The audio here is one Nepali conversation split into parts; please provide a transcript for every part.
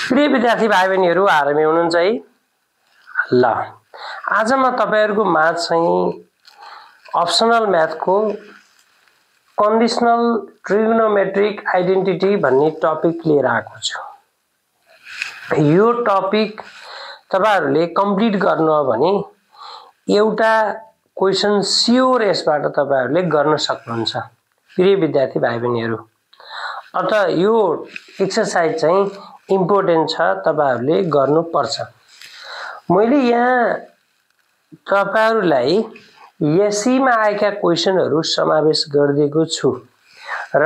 प्रिय विद्यार्थी भाइ बहिनीहरु आरामै हुनुहुन्छ है? ल आज म तपाईहरुको माझ चाहिँ अप्सनल म्याथको कन्डिसनल ट्रिगोनोमेट्रिक आइडेन्टिटी भन्ने टपिक लिएर आएको छु। यो टपिक तपाईहरुले कम्प्लिट गर्नु हो भने एउटा क्वेशन स्योर यसबाट तपाईहरुले गर्न सक्नुहुन्छ प्रिय विद्यार्थी भाइ बहिनीहरु। अत यो एक्सरसाइज चाहिँ इम्पोर्टेन्ट छ, तपाईहरुले गर्नु पर्छ। मैले यहाँ तपाईहरुलाई एसई मा आएका क्वेशनहरु समावेश गरिदिएको छु र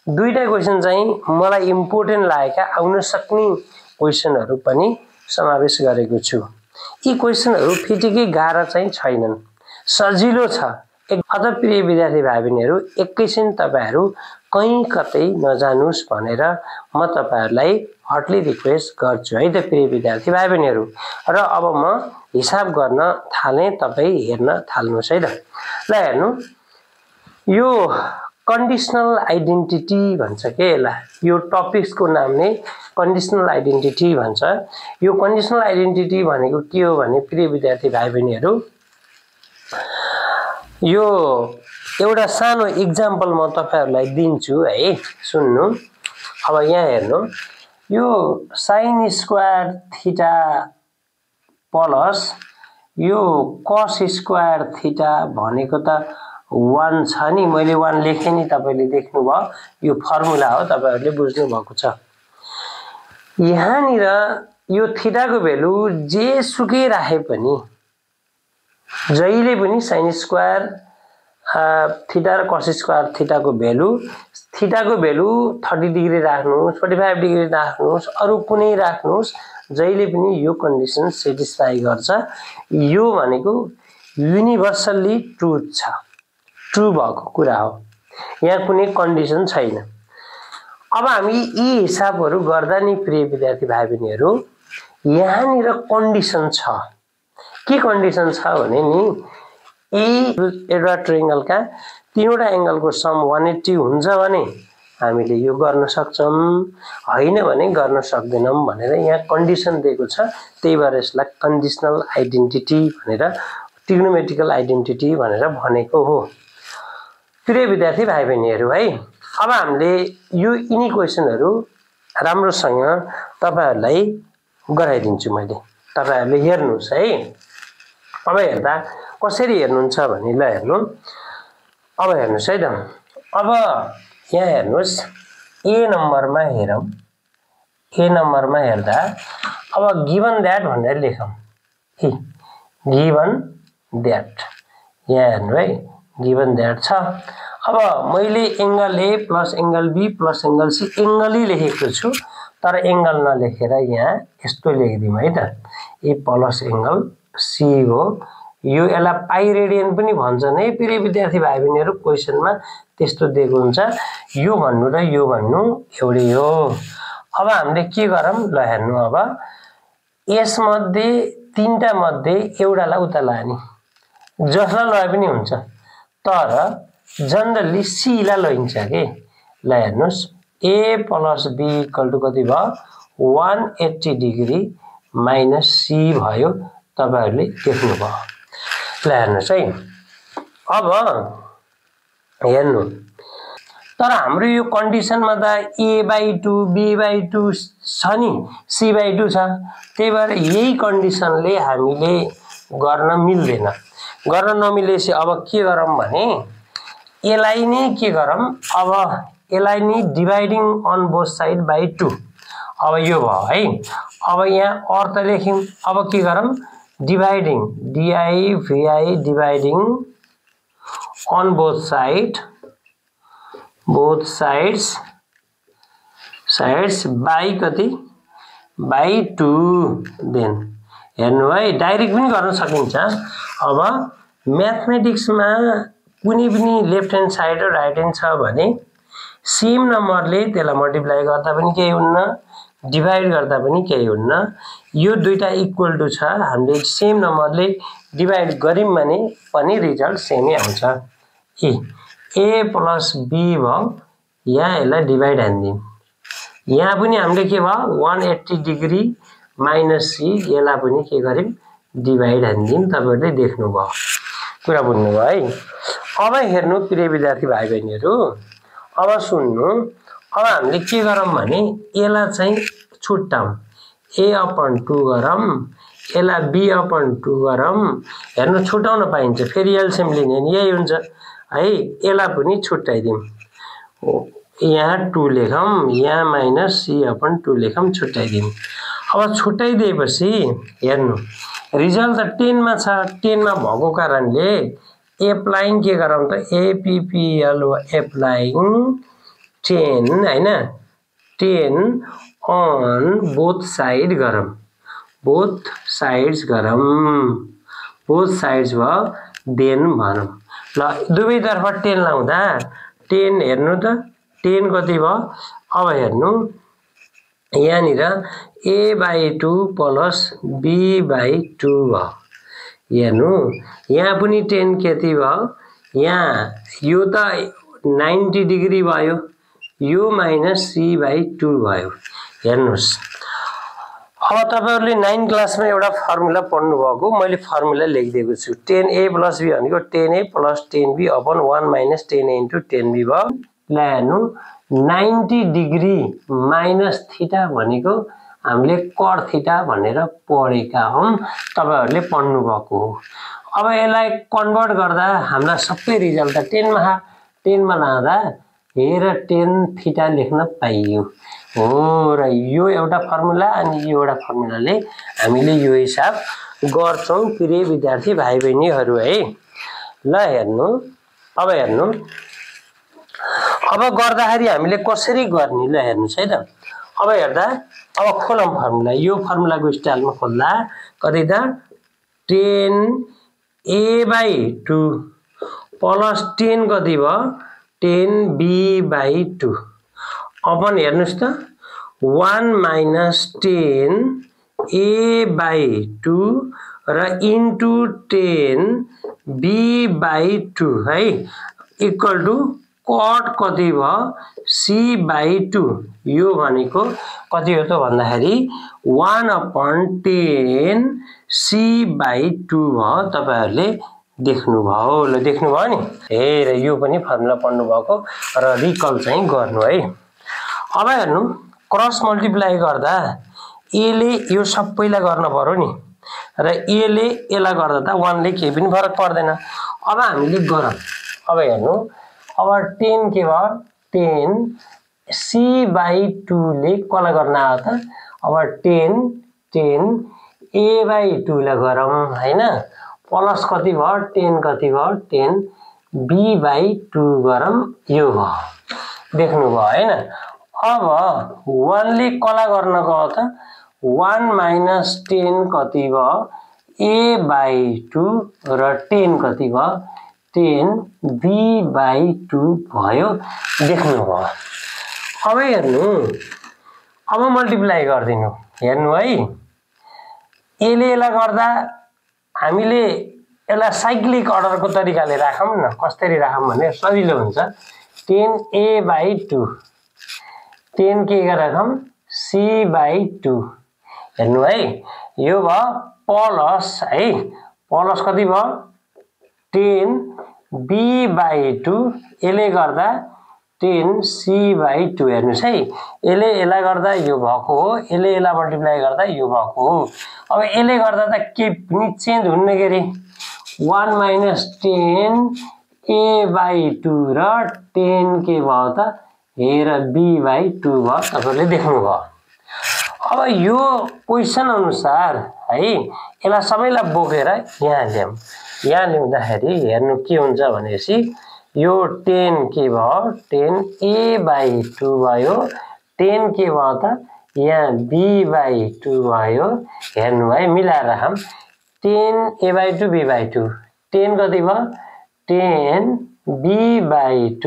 दुईटा क्वेशन चाहिँ मलाई इम्पोर्टेन्ट लागेका आउन सक्ने क्वेशनहरु पनि समावेश गरेको छु। यी क्वेशनहरु फिटिकै गाह्रो चाहिँ छैनन्, सजिलो छ। अझ प्रिय विद्यार्थी भाइ बहिनीहरु एकैछिन तपाईहरु कहीं कतै नजानुस् भनेर म तपाईहरुलाई हटली रिक्वेस्ट गर्छु है त प्रिय विद्यार्थी भाइ बहिनीहरु। र अब म हिसाब गर्न थाले, तपाई हेर्न थाल्नुस् है त। ल हेर्नु, यो कन्डिसनल आइडेन्टिटी भन्छ के यसलाई। यो टपिक्सको नाम नै कन्डिसनल आइडेन्टिटी भन्छ। यो कन्डिसनल आइडेन्टिटी भनेको के हो भने प्रिय विद्यार्थी भाइ बहिनीहरु, यो एउटा सानो एक्जाम्पल म तपाईहरुलाई दिन्छु है, सुन्नु। अब यहाँ हेर्नु, यो sin स्क्वायर थीटा प्लस यो cos स्क्वायर थीटा भनेको त 1 छ नि, मैले 1 लेखे नि, तपाईले देख्नु भयो। यो फर्मुला हो, तपाईहरुले बुझ्नु भएको छ। यहाँ निर यो थीटाको भ्यालु जे सुकै राखे पनि, जहिले पनि sin स्क्वायर थीटा र cos स्क्वायर थीटाको भ्यालु 30 डिग्री राख्नुस्, 45 डिग्री राख्नुस्, अरु कुनै राख्नुस्, जहिले पनि यो कन्डिसन सेटिस्फाई गर्छ। यो भनेको युनिभर्सल्ली ट्रुथ छ, ट्रु भएको कुरा हो। यहाँ कुनै कन्डिसन छैन। अब हामी यी हिसाबहरु गर्दा नि प्रिय विद्यार्थी भाइ बहिनीहरु, यहाँ निर कन्डिसन छ। के कन्डिसन छ भने नि, एउटा ट्रायंगलका तीनवटा एंगलको सम 180 हुन्छ भने हामीले यो गर्न सक्छौं, हैन भने गर्न सक्दैनौं भनेर यहाँ कन्डिसन दिएको छ। त्यही भएर यसलाई कन्डिसनल आइडेन्टिटी भनेर, ट्रिगोनोमेट्रिकल आइडेन्टिटी भनेर भनेको हो प्रिय विद्यार्थी भाइ बहिनीहरु है। अब हामीले यो यिनी क्वेशनहरु राम्रोसँग तपाईहरुलाई गराइदिन्छु मैले, तपाईहरुले हेर्नुस् है। अब हेर्दा कसरी हेर्नुहुन्छ भने, ल हेर्नु, अब हेर्नुस् है त। अब यहाँ हेर्नुस्, ए नम्बरमा हेरौं। ए नम्बरमा हेर्दा अब गिवन दैट भनेर लेखौं। गिवन दैट, यहाँ हेर्नु है, गिवन दैट छ। अब मैले angle A plus angle B plus angle C एंगलै लेखेको छु, तर एंगल नलेखेर यहाँ यस्तो लेखिदिउँ है त। ए प्लस एंगल सी हो। यो यसलाई पाई रेडियन पनि भन्छन् है प्रिय विद्यार्थी भाइ बहिनीहरु, क्वेशनमा त्यस्तो दिएको हुन्छ। यो भन्नु र यो भन्नु एउटै हो। अब हामीले के गरौँ, ल हेर्नु, अब यस मध्ये तीनटा मध्ये एउटालाई उता लाने, जसलाई लए पनि हुन्छ, तर जनरली सी लाई लइन्छ के। ल हेर्नुस्, ए प्लस बी इक्वल टु कति भयो, 180 डिग्री माइनस सी भयो। तपाईहरुले देख्नु भयो। ल हेर्नुस् है, अब हेर्नु, तर हाम्रो यो कन्डिसनमा त a/2 b/2 छ नि, c/2 छ। त्यही भएर यही कन्डिसनले हामीले गर्न मिल्दैन। गर्न नमिलेपछि अब के गरौँ भने, यसलाई नै के गरौँ, अब यसलाई नै dividing on both side by 2। अब यो भयो है। अब यहाँ अर्थ लेख्यौं। अब के गरौँ, dividing DI/VI dividing on both sides by कति, बाइ 2। देन हेर्नु है, डाइरेक्ट पनि गर्न सकिन्छ। अब म्याथमेटिक्समा कुनै पनि लेफ्ट ह्यान्ड साइड र राइट ह्यान्ड छ भने सेम नम्बरले त्यसलाई मल्टिप्लाई गर्दा पनि केही हुन्न, डिभाइड गर्दा पनि केही हुन्न। यो दुईटा इक्वल टु छ, हामीले सेम नम्बरले डिभाइड गर्यौं भने पनि रिजल्ट सेमै आउँछ। ए प्लस बी भयो, यहाँ यसलाई डिभाइड हान्दियौं, यहाँ पनि हामीले के भयो 180 डिग्री माइनस सी यसलाई पनि के गर्यौं डिभाइड हान्दियौं तपाईहरुले देख्नुभयो कुरा बुझ्नुभयो है अब हेर्नु प्रिय विद्यार्थी भाइ बहिनीहरु अब सुन्नु अब हामीले के गरौं भने यसलाई चाहिँ छुट्टाउँ a/2 गरौं यसलाई b/2 गरौं हेर्नु छुटाउन पाइन्छ फेरि एलसीएम लिने नि यही हुन्छ है यसलाई पनि छुट्टाइदिउँ यहाँ 2 लेखौं यहाँ माइनस c/2 लेखौं छुट्टाइदिउँ अब छुट्टाइदिएपछि हेर्नु रिजल्ट त 10 मा छ 10 मा भएको कारणले एप्लाइङ के गरौँ त एपीपीएल एप्लाइङ 10 हैन 10 on both side गरौँ both sides गरौँ both sides भयो then भनौँ ल दुवैतर्फ 10 लाउँदा 10 हेर्नु त 10 कति भयो अब हेर्नु यहाँनिर a/2 प्लस b/2 भयो हेर्नु यहाँ पनि 10 कति भयो यहाँ यो त 90 डिग्री भयो यो माइनस c/2 भयो हेर्नुस् अब तपाईहरुले 9 क्लासमा एउटा फर्मुला पढ्नु भएको मैले फर्मुला लेखिदिएको छु 10a + b भनेको 10a + 10b upon 1 - 10a * 10b भयो ल हेर्नु 90 डिग्री माइनस थीटा भनेको हामीले cot थीटा भनेर पढेका हौं तपाईहरुले पढ्नु भएको हो अब यसलाई कन्भर्ट गर्दा हामीलाई सबै रिजल्ट त 10 मा लाँदा हेर 10 थीटा लेख्न पाइयो हो र यो एउटा फर्मुला अनि यो एउटा फर्मुलाले हामीले यो हिसाब गर्छौं प्रिय विद्यार्थी भाइ बहिनीहरु है ल हेर्नु अब गर्दाखेरि हामीले कसरी गर्ने ल हेर्नुस् है त अब हेर्दा अब खोलौं फर्मुला यो फर्मुलाको स्टाइलमा खोल्दा कति त 10a/2 प्लस 10 कति भयो 10b/2 अपन हेर्नुस् त 1 - 10a/2 र इन्टु 10b/2 है इक्वल टु cot कति भयो c/2 यो भनेको कति हो त भन्दाखेरि 1/10 c/2 भयो तपाईहरुले देख्नुभयो ल देख्नुभयो नि हेर यो पनि फर्मुला पढ्नु भएको र रिकल चाहिँ गर्नु है अब हेर्नु क्रस मल्टिप्लाई गर्दा a ले यो सबैलाई गर्न पर्यो नि र a ले यसलाई गर्दा त 1 ले केही पनि फरक पर्दैन अब हामीले गरौँ अब हेर्नु अब 10 के भयो 10 c/2 ले कसलाई गर्न आयो त अब 10 a/2 लाई गरौँ हैन प्लस कति भयो 10 कति भयो 10 b/2 गरौँ यो भयो देख्नुभयो हैन अब 1 ले कसलाई गर्न गयो त 1 - 10 कति भयो a/2 र 10 कति भयो 10 b/2 भयो देख्नुभयो अब हेर्नु अब मल्टिप्लाई गर्दिनु हेर्नु है a ले यसलाई गर्दा हामीले यसलाई साइक्लिक अर्डरको तरिकाले राखौं न कसरी राखौं भने सजिलो हुन्छ 10a/2 10 के राखौं c/2 हेर्नु है यो भयो प्लस है प्लस कति भयो 10 b/2 यसले गर्दा 10 c/2 हेर्नुस् है यसले यसलाई गर्दा यो भएको हो यसले यसलाई मल्टिप्लाई गर्दा यो भएको हो अब यसले गर्दा त के पनि चेन्ज हुन्न के रे 1 - 10 a/2 र 10 के भयो त हेर b/2 भयो तपाईहरुले देख्नुभयो अब यो क्वेशन अनुसार है यसलाई सबैलाई बोकेर यहाँ ल्याउँ यहाँ ल्याउँदाखेरि हेर्नु के हुन्छ भनेपछि यो 10 के भयो 10 a/2 भयो 10 के भयो त यहाँ b/2 भयो हेर्नु है मिलाएर राखौं 10 a/2 b/2 10 कति भयो 10 b/2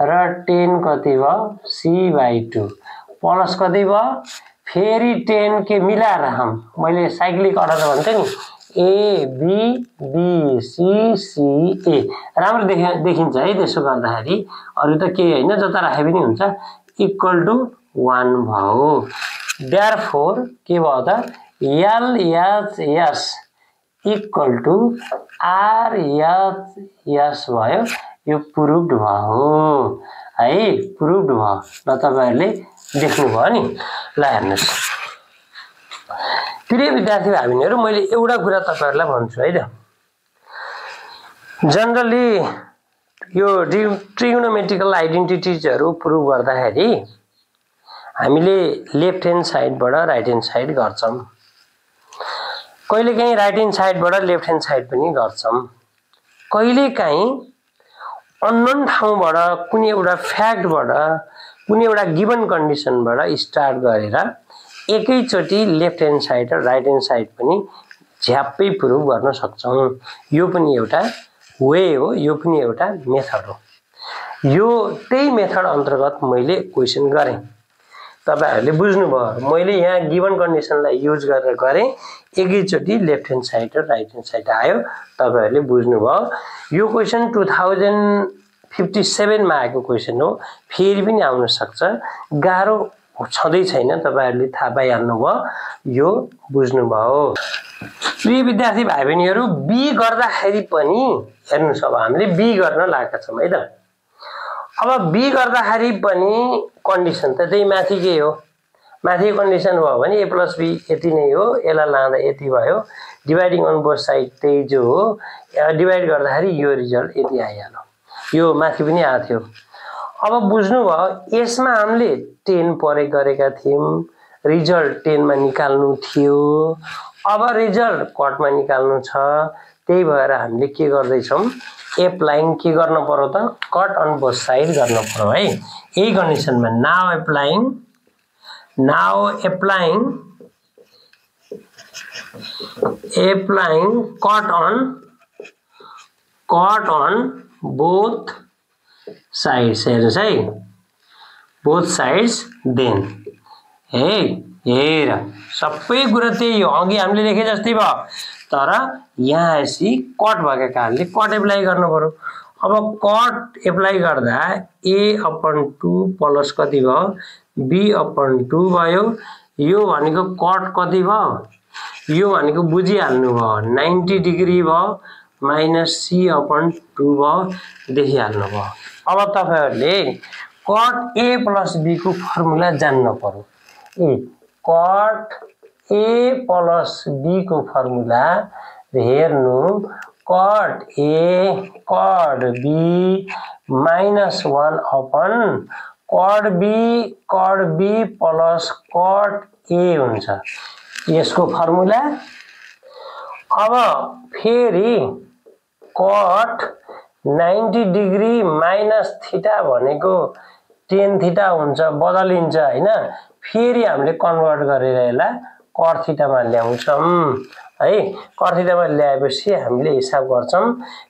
र 10 कति भयो c/2 प्लस कति भयो फेरि 10 के मिलाएर राखौं मैले साइक्लिक अर्डर भन्थे नि A B B C C A राम्रो देखिन्छ है त्यसो गर्दाखेरि अरु त के हैन जता राखे पनि हुन्छ इक्वल टु 1 भयो देयरफोर के भयो त LHS इक्वल टु RHS भयो यो प्रुभड भयो है प्रुभड भयो ल तपाईहरुले देख्नुभयो नि ल हेर्नुस् प्रिय विद्यार्थी भाइबहिनीहरु मैले एउटा कुरा तपाईहरुलाई भन्छु है त जनरली यो ट्रिगोनोमेट्रिकल आइडेन्टिटीजहरु प्रुभ गर्दाखेरि हामीले लेफ्ट ह्यान्ड साइडबाट राइट ह्यान्ड साइड गर्छौं कहिलेकाहीँ राइट ह्यान्ड साइडबाट लेफ्ट ह्यान्ड साइड पनि गर्छौं कहिलेकाहीँ अननोन ठाउँबाट कुनै एउटा फ्याक्टबाट कुनै एउटा गिवन कन्डिसनबाट स्टार्ट गरेर एकैचोटी लेफ्ट ह्यान्ड साइड र राइट ह्यान्ड साइड पनि झ्याप्पै प्रुभ गर्न सक्छौं यो पनि एउटा वे हो यो पनि एउटा मेथड हो यो त्यही मेथड अन्तर्गत मैले क्वेशन गरे तपाईहरुले बुझ्नुभयो मैले यहाँ गिवन कन्डिसनलाई युज गरेर गरे एकैचोटी लेफ्ट ह्यान्ड साइड र राइट ह्यान्ड साइड आयो तपाईहरुले बुझ्नुभयो यो क्वेशन 2057 मा आएको क्वेशन हो फेरि पनि आउन सक्छ गाह्रो छँदै छैन तपाईहरुले थाहा पाइहाल्नुभयो यो बुझ्नुभयो प्रिय विद्यार्थी भाइबहिनीहरु बी गर्दाखेरि पनि हेर्नुस् अब हामीले बी गर्न लागेका छौं है त अब बी गर्दाखेरि पनि कन्डिसन त त्यही माथिकै हो माथिको कन्डिसन भयो भने a + b यति नै हो यसलाई लाँदा यति भयो डिवाइडिङ अन बोथ साइड त्यही जो हो डिवाइड गर्दाखेरि यो रिजल्ट यति आइहाल्यो यो माथि पनि आएको थियो अब बुझ्नुभयो यसमा हामीले 10 प्रयोग गरेका थियौं रिजल्ट 10 मा निकाल्नु थियो अब रिजल्ट कटमा निकाल्नु छ त्यही भएर हामीले के गर्दै छौं एप्लाइङ के गर्न पर्यो त कट अन बोथ साइड गर्न पर्यो है यही कन्डिसनमा now applying cut on both sides हेर्नुस् है बोथ साइड्स देन हेर सबै कुरा त्यही हो अघि हामीले लेखे जस्तै भयो तर यहाँ आएपछि कट भएको कारणले कट एप्लाई गर्नु पर्यो अब कट एप्लाई गर्दा a/2 प्लस कति भयो b/2 भयो यो भनेको कट कति भयो यो भनेको बुझिहाल्नु भयो 90 डिग्री भयो माइनस c/2 भयो देखिहाल्नु भयो अब तपाईहरुले कट a + b को फर्मुला जान्न पर्यो कट a + b को फर्मुला हेर्नु cut a cut b -1 upon cut b plus cut a हुन्छ यसको फर्मुला अब फेरि कट 90 डिग्री माइनस थीटा भनेको tan थीटा हुन्छ बदलिन्छ हैन फेरि हामीले कन्भर्ट गरेर यसलाई कट थीटा मा ल्याउँछौं है कट थीटा मा ल्याएपछि हामीले हिसाब गर्छौं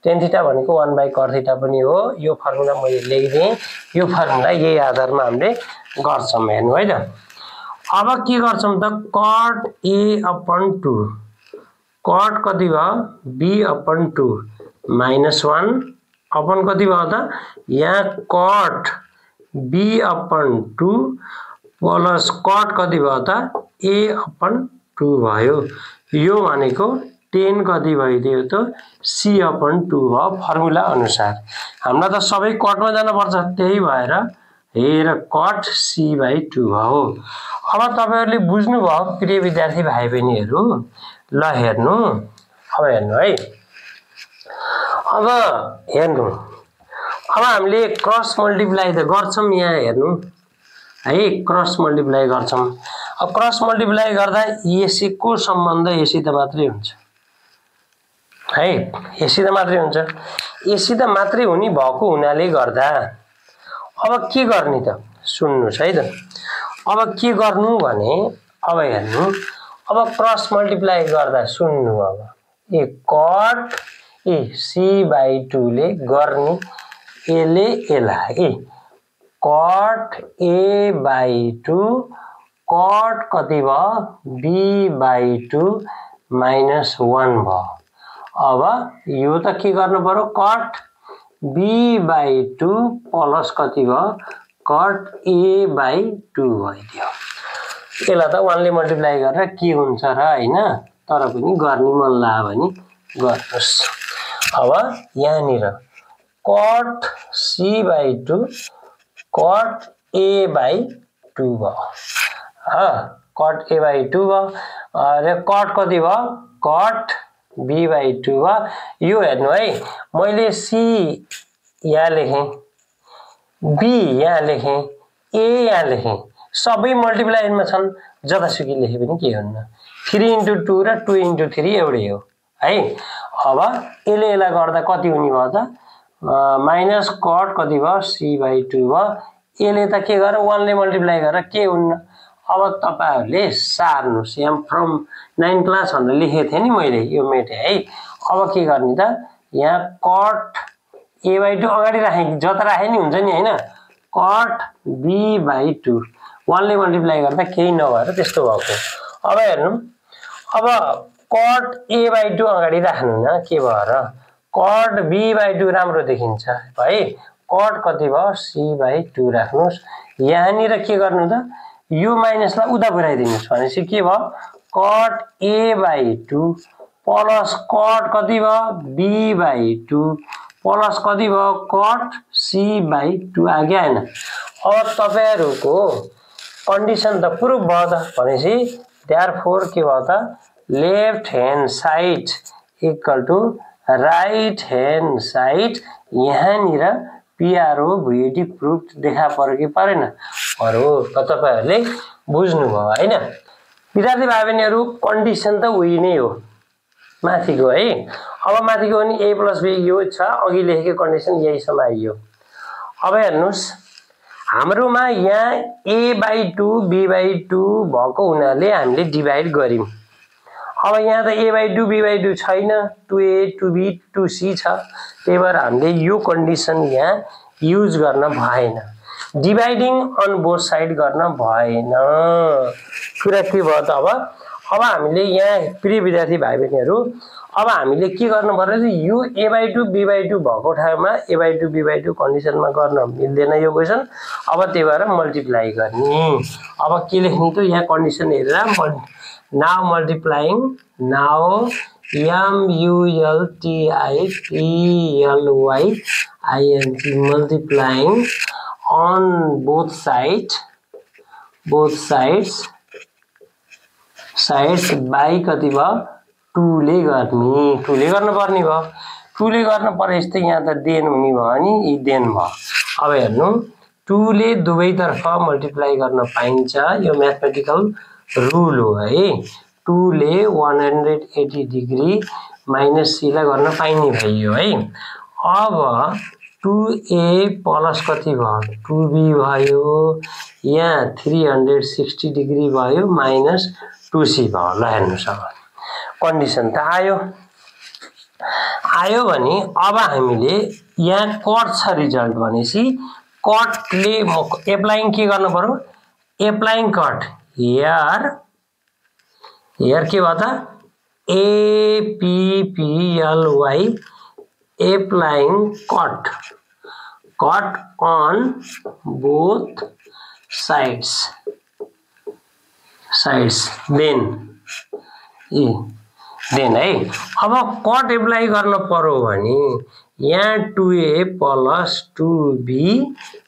tan थीटा भनेको 1/cot थीटा पनि हो यो फर्मुला मैले लेखिदिए यो फर्मुला यही आधारमा हामीले गर्छौं हेर्नु है त अब के गर्छौं त cot a/2 cot कति भयो b/2 -1 अपन कति भयो त यहाँ cot b/2 प्लस cot कति भयो त a/2 भयो यो भनेको tan कति भइदियो त c/2 भयो फर्मुला अनुसार हामीलाई त सबै कटमा जान पर्छ त्यही भएर हेर cot c/2 भयो अब तपाईहरुले बुझ्नु भयो प्रिय विद्यार्थी भाइ बहिनीहरु ल हेर्नु अब हेर्नु है अब हेर्नु अब हामीले क्रस मल्टिप्लाई त गर्छौं यहाँ हेर्नु है क्रस मल्टिप्लाई गर्छौं अब क्रस मल्टिप्लाई गर्दा यसको सम्बन्ध यसित मात्रै हुन्छ है यसित मात्रै हुन्छ यसित मात्रै हुने भएको हुनाले गर्दा अब के गर्ने त सुन्नुस् है त अब के गर्नु भने अब हेर्नु अब क्रस मल्टिप्लाई गर्दा सुन्नु अब ए cot c/2 ले गर्ने यसले यसलाई cot a/2 cot कति भयो b/2 -1 भयो अब यो त के गर्नु पर्यो cot b/2 प्लस कति भयो कट ए बाई 2 भइदियो। यसलाई त 1 ले मल्टिप्लाई गरेर के हुन्छ र हैन, तर पनि गर्ने मन लाग्यो भने गर्नुस्। अब यहाँनिर cot C by 2 cot A by 2 भयो। कट ए बाई 2 भयो र कट कति भयो, कट बी बाई 2 भयो। यो हेर्नु है, मैले सी यहाँ लेखेँ, बी यहाँ लेखेँ, ए यहाँ लेखेँ, सबै मल्टिप्लाइमा छन्, जतासुकै लेखे पनि के हुन्न। 3 into 2 र 2 into 3 एउटै हो है। अब यसले यसलाई गर्दा कति हुने भयो त, माइनस कट कति भयो, सी बाई 2 भयो। यसले त के गरेर 1 ले मल्टिप्लाई गरेर के हुन्न। अब तपाईहरुले सार्नुस्, यहाँ फ्रम 9 क्लास भनेर लेखेको थिएँ नि मैले, यो मेटे है। अब के गर्ने त, यहाँ कट ए बाई 2 अगाडि राखेँ, जता राखे नि हुन्छ नि हैन। कट बी बाई 2 1 ले मल्टिप्लाई गर्दा केही नभएर त्यस्तो भएको। अब हेर्नु, अब कट ए बाई 2 अगाडि राख्नु न, के भएर कट बी बाई 2 राम्रो देखिन्छ है। कट कति भयो, सी बाई 2 राख्नुस्। यहाँनिर के गर्नु त, यो माइनसलाई उता पुर्याइदिनुस् भनेपछि के भयो, cut A by 2 plus cut कति भयो, बी बाई 2 प्लस कति भयो, कट सी बाई 2 आगे आएन। अब तपाईहरुको कन्डिसन त प्रुफ भयो त भनेपछि देयरफोर के भयो त, left hand side equal to right hand side. यहाँनिर पिआरओ भुइडी प्रुफ देखा पर्यो कि परेन, हो तपाईहरुले बुझ्नुभयो हैन। विद्यार्थी भाइ बहिनीहरु, कन्डिसन त उही नै हो माथिको है। अब माथिको पनि ए प्लस बी यो छ, अघि लेखेको कन्डिसन यहीसम्म आइयो। अब हेर्नुस्, हाम्रोमा यहाँ ए बाई 2 बी बाई 2 भएको हुनाले हामीले डिभाइड गर्यौं। अब यहाँ त ए बाई 2 बी बाई 2 छैन, 2a 2b 2c छ, त्यही भएर हामीले यो कन्डिसन यहाँ युज गर्न भएन, डिभाइडिङ अन बोथ साइड गर्न भएन। कुरा के भयो त, अब हामीले यहाँ प्रिय विद्यार्थी भाइ बहिनीहरु, अब हामीले के गर्नु पर्यो, यो ए बाई 2 बी बाई 2 भएको ठाउँमा ए बाई 2 बी बाई 2 कन्डिसनमा गर्न मिल्दैन यो क्वेशन। अब त्यही भएर मल्टिप्लाई गर्ने। अब के लेख्नु त, यहाँ कन्डिसन हेरेर now multiplying, now multiplying multiplying on both sides by कति भयो, 2 ले गर्ने, 2 ले गर्न पर्ने भयो। 2 ले गर्न परेपछि त यहाँ त देन हुने भयो नि, यी देन भयो। अब हेर्नु, 2 ले दुवैतर्फ मल्टिप्लाई गर्न पाइन्छ, यो म्याथमेटिकल रुल हो है। 2 ले 180 डिग्री माइनस सी लाई गर्न पाइने भयो है। अब 2a प्लस कति भयो, 2b भयो, यहाँ 360 डिग्री भयो माइनस 2c भयो। ल हेर्नुस्, अब कन्डिसन त आयो भने अब हामीले यहाँ कट छ रिजल्ट भनेपछि कटले एप्लाइङ के गर्नु पर्यो, एप्लाइङ कट हियर के भयो त, APPLY applying cut on both sides then है। अब कट एप्लाई गर्न पर्यो भने यहाँ 2a प्लस 2b,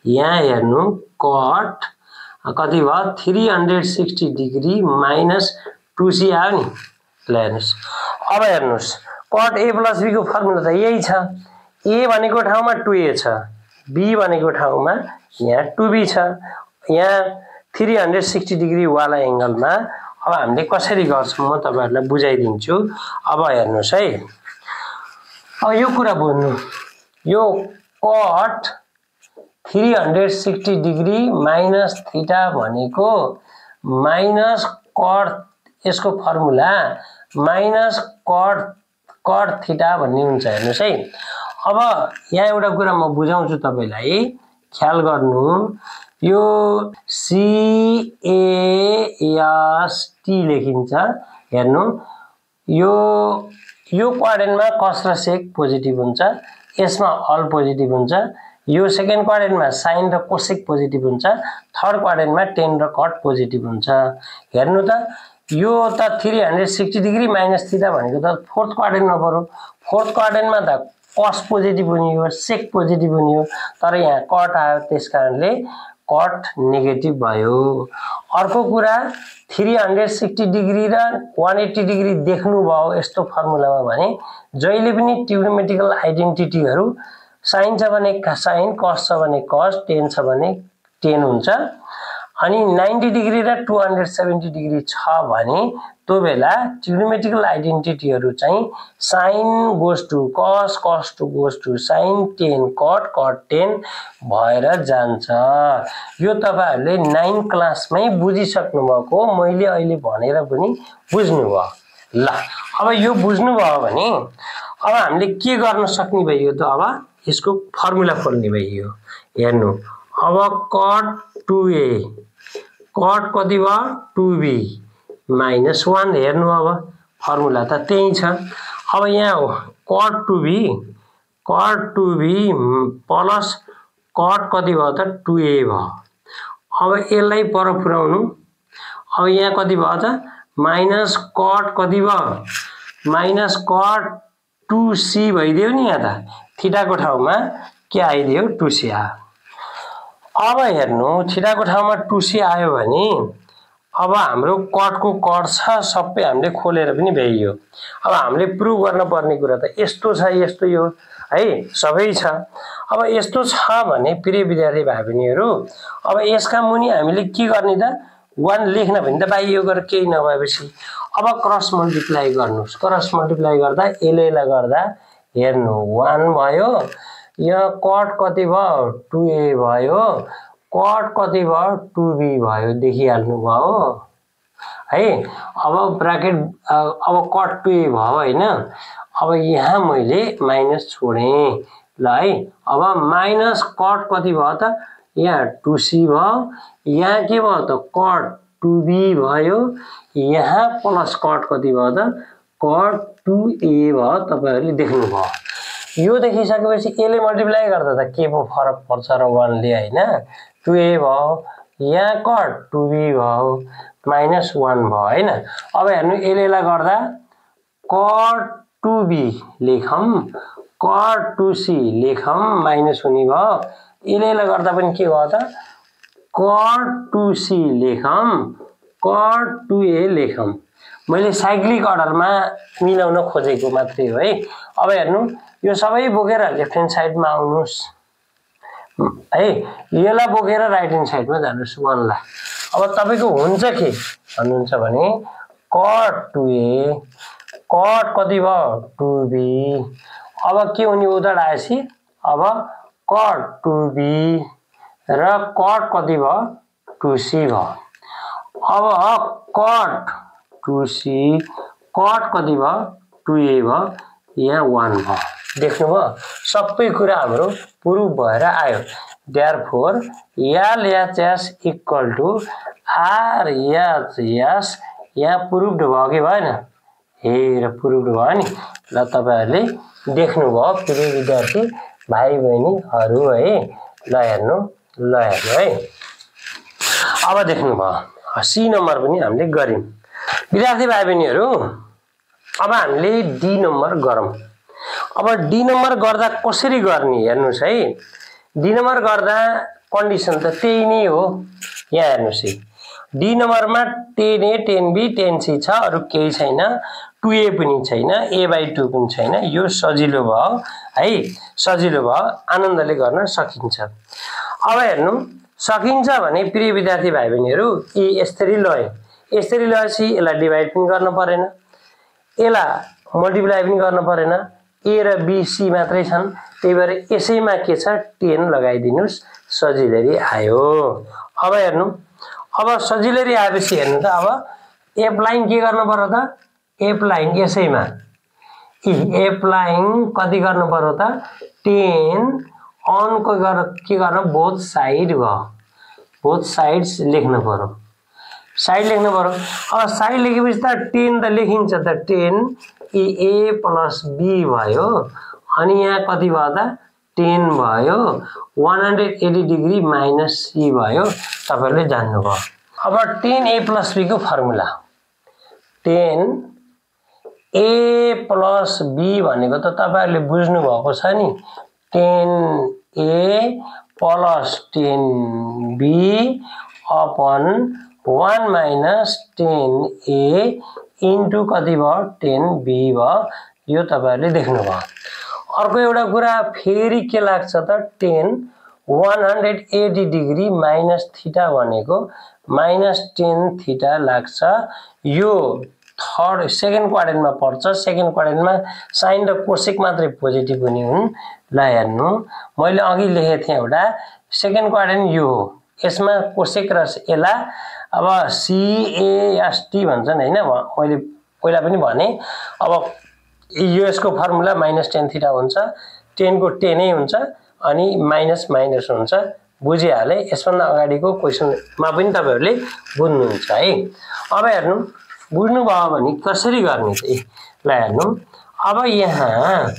यहाँ हेर्नु कट कति भयो, 360 डिग्री माइनस 2c आयो नि। ल हेर्नुस्, अब हेर्नुस्, कट a प्लस b को फर्मुला त यही छ। a भनेको ठाउँमा 2a छ, b भनेको ठाउँमा यहाँ 2b छ, यहाँ 360 डिग्री वाला एंगलमा। अब हामीले कसरी गर्छौं म तपाईहरुलाई बुझाइदिन्छु। अब हेर्नुस् है, अब यो कुरा बुझ्नु, यो कट 360 डिग्री माइनस थीटा भनेको माइनस कट, यसको फर्मुला माइनस कट थीटा भन्ने हुन्छ। हेर्नुस् है, अब यहाँ एउटा कुरा म बुझाउँछु तपाईलाई, ख्याल गर्नु। यो CAST लेखिन्छ, हेर्नु यो क्वाड्रेन्टमा कस र सेक पोजिटिभ हुन्छ, यसमा अल पोजिटिभ हुन्छ, यो सेकेन्ड क्वाड्रेन्टमा साइन र कोसेक पोजिटिभ हुन्छ, थर्ड क्वाड्रेन्टमा टेन र कट पोजिटिभ हुन्छ। हेर्नु त यो त 360 डिग्री माइनस थीटा भनेको त फोर्थ क्वाड्रेन्टमा पर्यो। फोर्थ क्वाड्रेन्टमा त कस पोजिटिभ हुने हो, सेक पोजिटिभ हुने हो, तर यहाँ कट आयो त्यसकारणले कट नेगेटिभ भयो। अर्को कुरा 360 डिग्री र 180 डिग्री देख्नुभयो यस्तो फर्मुलामा भने जहिले पनि ट्रिग्नोमेट्रिकल आइडेन्टिटीहरू साइन छ भने साइन, कस छ भने कस, टेन छ भने टेन हुन्छ। अनि 90 डिग्री र 270 डिग्री छ भने त्यो बेला ट्रिग्नोमेट्रिकल आइडेन्टिटीहरू चाहिँ sign goes to cos, cos to goes to sine, tan cot, cot tan भएर जान्छ। यो तपाईहरुले 9 क्लासमै बुझिसक्नु भएको, मैले अहिले भनेर पनि बुझ्नुभयो। ल अब यो बुझ्नुभयो भने अब हामीले के गर्न सक्ने भयो त अब यसको फर्मुला खोल्ने भयो। हेर्नु अब कट 2a कट कति भयो 2b माइनस 1। हेर्नु अब फर्मुला त त्यही छ। अब यहाँ हो कट 2b प्लस कट कति भयो त 2a भयो। अब यसलाई पर पुर्याउनु। अब यहाँ कति भयो त माइनस कट कति भयो माइनस कट 2c भइदियो नि। यहाँ त थीटाको ठाउँमा के आइदियो 2c आयो। अब हेर्नु थीटाको ठाउँमा 2c आयो भने अब हाम्रो कटको कट छ सबै हामीले खोलेर पनि भ्याइयो। अब हामीले प्रुभ गर्न पर्ने कुरा त यस्तो छ, यस्तो यो है सबै छ। अब यस्तो छ भने प्रिय विद्यार्थी भाइ बहिनीहरु अब यसका मुनि हामीले के गर्ने त 1 लेख्न भने त बाहिर गरेर केही नभएपछि अब क्रस मल्टिप्लाई गर्नुस्। क्रस मल्टिप्लाई गर्दा यसलाई गर्दा हेर्नु 1 भयो, यहाँ कट कति भयो 2a भयो, कट कति भयो 2b भयो, देखिहाल्नु भयो है। अब ब्राकेट अब कट 2a भयो हैन। अब यहाँ मैले माइनस छोडे ल है। अब माइनस कट कति भयो त यहाँ 2c भयो, यहाँ के भयो त कट 2b भयो, यहाँ प्लस कट कति भयो त कट 2a भयो। तपाईहरुले देख्नु भयो। यो देखिसकेपछि यसले मल्टिप्लाई गर्दा त के पो फरक पर्छ र 1 ले हैन। 2a भयो, यहाँ कट 2b भयो, माइनस 1 भयो हैन। अब हेर्नु यसले गर्दा कट 2b लेखम, कट 2c लेखम, माइनस हुने भयो। यसले गर्दा पनि के भयो त कट 2c लेखम, कट 2a लेखम। मैले साइक्लिक अर्डरमा मिलाउन खोजेको मात्रै हो है। अब हेर्नु यो सबै बोकेर लेफ्ट ह्यान्ड साइडमा आउनुस् है, यसलाई बोकेर राइट ह्यान्ड साइडमा जानुस् 1 ला। अब तपाईको हुन्छ के भन्नुहुन्छ भने कट 2a कट कति भयो 2b। अब के हुने उतार आएपछि अब कट 2b र कट कति भयो 2c भयो। अब कट 2c कट कति भयो 2a भयो, यहाँ 1 भयो। देख्नुभयो सबै कुरा हाम्रो प्रुफ भएर आयो। Therefore LHS equal to RHS यहाँ प्रुफ्ड भयो कि भएन? हेर प्रुफ्ड भयो नि। ल तपाईहरुले देख्नुभयो प्रिय विद्यार्थी भाइ बहिनीहरु है। ल हेर्नु है। अब देख्नुभयो सी नम्बर पनि हामीले गर्यौं। विद्यार्थी भाइ बहिनीहरु अब हामीले डी नम्बर गरौँ। अब डी नम्बर गर्दा कसरी गर्ने हेर्नुस् है। डी नम्बर गर्दा कन्डिसन त त्यही नै हो। यहाँ हेर्नुस् है डी नम्बरमा 10a 10b 10c छ, अरु केही छैन। 2a पनि छैन, a/2 पनि छैन। यो सजिलो भयो है, सजिलो भयो, आनन्दले गर्न सकिन्छ। अब हेर्नु सकिन्छ भने प्रिय विद्यार्थी भाइ बहिनीहरु यसरी लय, यसरी लएपछि यसलाई डिभाइड पनि गर्न परेन, यसलाई मल्टिप्लाई पनि गर्न परेन। a र b c मात्रै छन्, त्यही भएर यसैमा के छ 10 लगाइदिनुस्, सजिलै आयो। अब हेर्नु अब सजिलै आएपछि हेर्नु त अब एफ लाइन के गर्न पर्यो त एफ लाइन यसैमा एफ लाइन कति गर्न पर्यो त 10 अन को के गर्न बोथ साइड भयो, बोथ साइड्स लेख्न पर्यो, साइड लेख्न पर्यो। अब साइड लेखेपछि त 10 त लेखिन्छ त 10 a प्लस b भयो। अनि यहाँ कति भयो त 10 भयो 180 डिग्री माइनस c भयो तपाईहरुले जान्नुभयो। अब 10a + b को फर्मुला 10a + b भनेको त तपाईहरुले बुझ्नु भएको छ नि 10a + 10b upon 1 minus 10a into कति भयो 10b भयो यो तपाईहरुले देख्नुभयो। अर्को एउटा कुरा फेरि के लाग्छ त 10 180 डिग्री माइनस थीटा भनेको माइनस 10 थीटा लाग्छ। यो थर्ड सेकेन्ड क्वाड्रेन्टमा पर्छ। सेकेन्ड क्वाड्रेन्टमा साइन र कोसेक मात्रै पोजिटिभ हुने हुन्। ल हेर्नु मैले अघि लेखेको थिएँ एउटा सेकेन्ड क्वाड्रेन्ट यो हो। यसमा कोसेक र एला अब CAST भन्छन् हैन मैले पहिला पनि भने। अब यसको फर्मुला माइनस 10 थीटा हुन्छ 10 को 10 नै हुन्छ अनि माइनस माइनस हुन्छ बुझिहाले। यसभन्दा अगाडिको क्वेशनमा पनि तपाईहरुले बुझ्नुहुन्छ है। अब हेर्नु बुझ्नु भयो भने कसरी गर्ने त ल हेर्नु अब यहाँ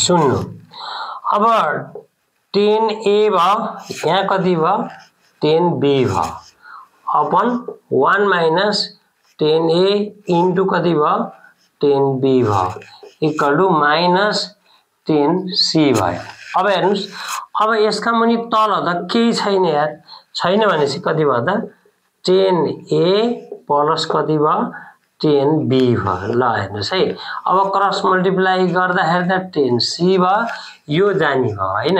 सुन्नु अब 10a भयो यहाँ कति भयो 10b भयो अपन 1 माइनस 10a इन्टु कति भयो 10b भयो इक्वल टु माइनस 10c भयो। अब हेर्नुस् अब यसका मुनि तल त केही छैन यार छैन भनेपछि कति भयो त 10a प्लस कति भयो 10b भयो। ल हेर्नुस् है अब क्रस मल्टिप्लाई गर्दाखेरि त 10c भयो यो जानी भयो हैन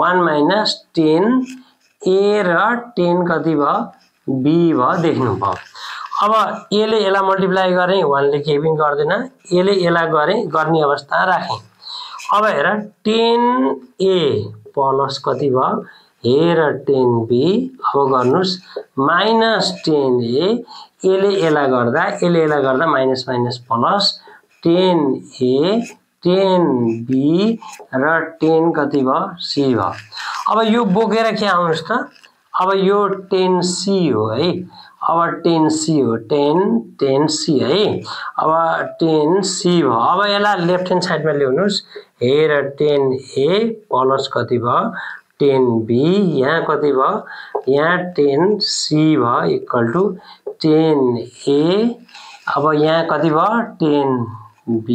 1 माइनस 10a र 10 कति भयो b भयो देख्नु भयो। अब a ले यसलाई मल्टिप्लाई गरे 1 ले केही पनि गर्दैन a ले यसलाई गरे गर्ने अवस्था राखे। अब हेर 10a प्लस कति भयो हेर 10b अब गर्नुस् माइनस 10a a ले यसलाई गर्दा minus minus plus 10a 10b र 10 कति भयो c भयो। अब यो बोकेर के आउनुस् त अब यो 10c हो है अब 10c हो 10c है अब 10c भयो। अब यसलाई लेफ्ट ह्यान्ड साइडमा ल्याउनुस् हेर 10a प्लस कति भयो 10b यहाँ कति भयो यहाँ 10c भयो इक्वल टु 10a अब यहाँ कति भयो 10b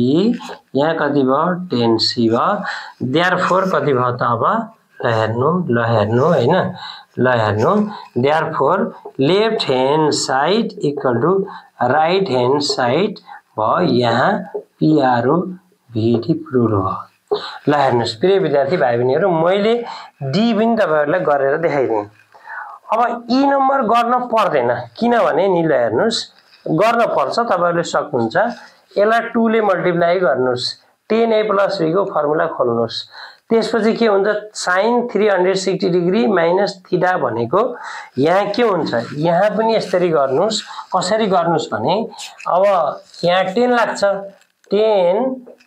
यहाँ कति भयो 10c भयो। देयरफोर कति भयो त अब ल हेर्नु हैन ल हेर्नु therefore left hand side equal to right hand side भयो यहाँ PROVD प्रुभ भयो। ल हेर्नुस् प्रिय विद्यार्थी भाइ बहिनीहरु मैले डी पनि तपाईहरुलाई गरेर देखाइदिएँ। अब ई नम्बर गर्न पर्दैन किनभने नि ल हेर्नुस् गर्न पर्छ तपाईहरुले सक्नुहुन्छ। यसलाई 2 ले मल्टिप्लाई गर्नुस् 10a + b को फर्मुला खोल्नुस् त्यसपछि के हुन्छ sin 360 डिग्री माइनस थीटा भनेको यहाँ के हुन्छ यहाँ पनि यसरी गर्नुस्। कसरी गर्नुस् भने अब यहाँ 10 लाग्छ 10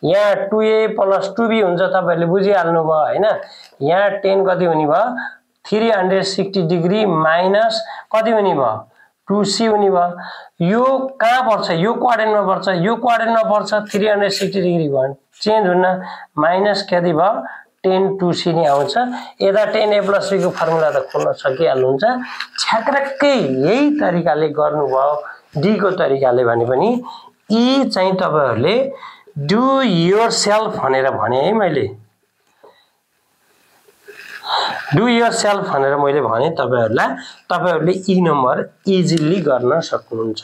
यहाँ 2a + 2b हुन्छ तपाईहरुले बुझिहाल्नु भयो हैन। यहाँ 10 कति हुने भयो 360 डिग्री माइनस कति हुने भयो 2c हुने भयो। यो कहाँ पर्छ यो क्वाड्रेन्टमा पर्छ यो क्वाड्रेन्टमा पर्छ 360 डिग्री भयो चेन्ज हुन्न माइनस कति भयो 10 2c नै आउँछ। यता 10a + b को फर्मुला त खोल्न सकिहाल्नुहुन्छ। छ्याक्रक्कै यही तरिकाले गर्नुभयो डी को तरिकाले भने पनि ई चाहिँ तपाईहरुले डु योरसेल्फ भनेर भने है मैले डु योरसेल्फ भनेर मैले भने तपाईहरुले ई नम्बर इजिली गर्न सक्नुहुन्छ।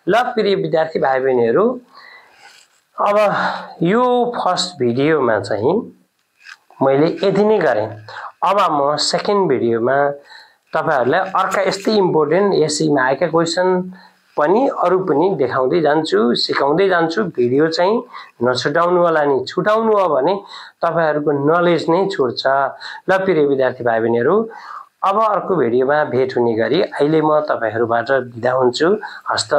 ल प्रिय विद्यार्थी भाइ बहिनीहरु अब यो फर्स्ट भिडियोमा चाहिँ मैले यति नै गरे। अब म सेकेन्ड भिडियोमा तपाईहरुलाई अर्का यस्तै इम्पोर्टेन्ट एसईमा आएका क्वेशन पनि अरु पनि देखाउँदै जान्छु सिकाउँदै जान्छु। भिडियो चाहिँ नछुटाउनु होला नि छुटाउनु हो भने तपाईहरुको नलेज नै छुट्छ। ल प्रिय विद्यार्थी भाइ बहिनीहरु अब अर्को भिडियोमा भेट हुने गरी अहिले म तपाईहरुबाट बिदा हुन्छु। हस्त।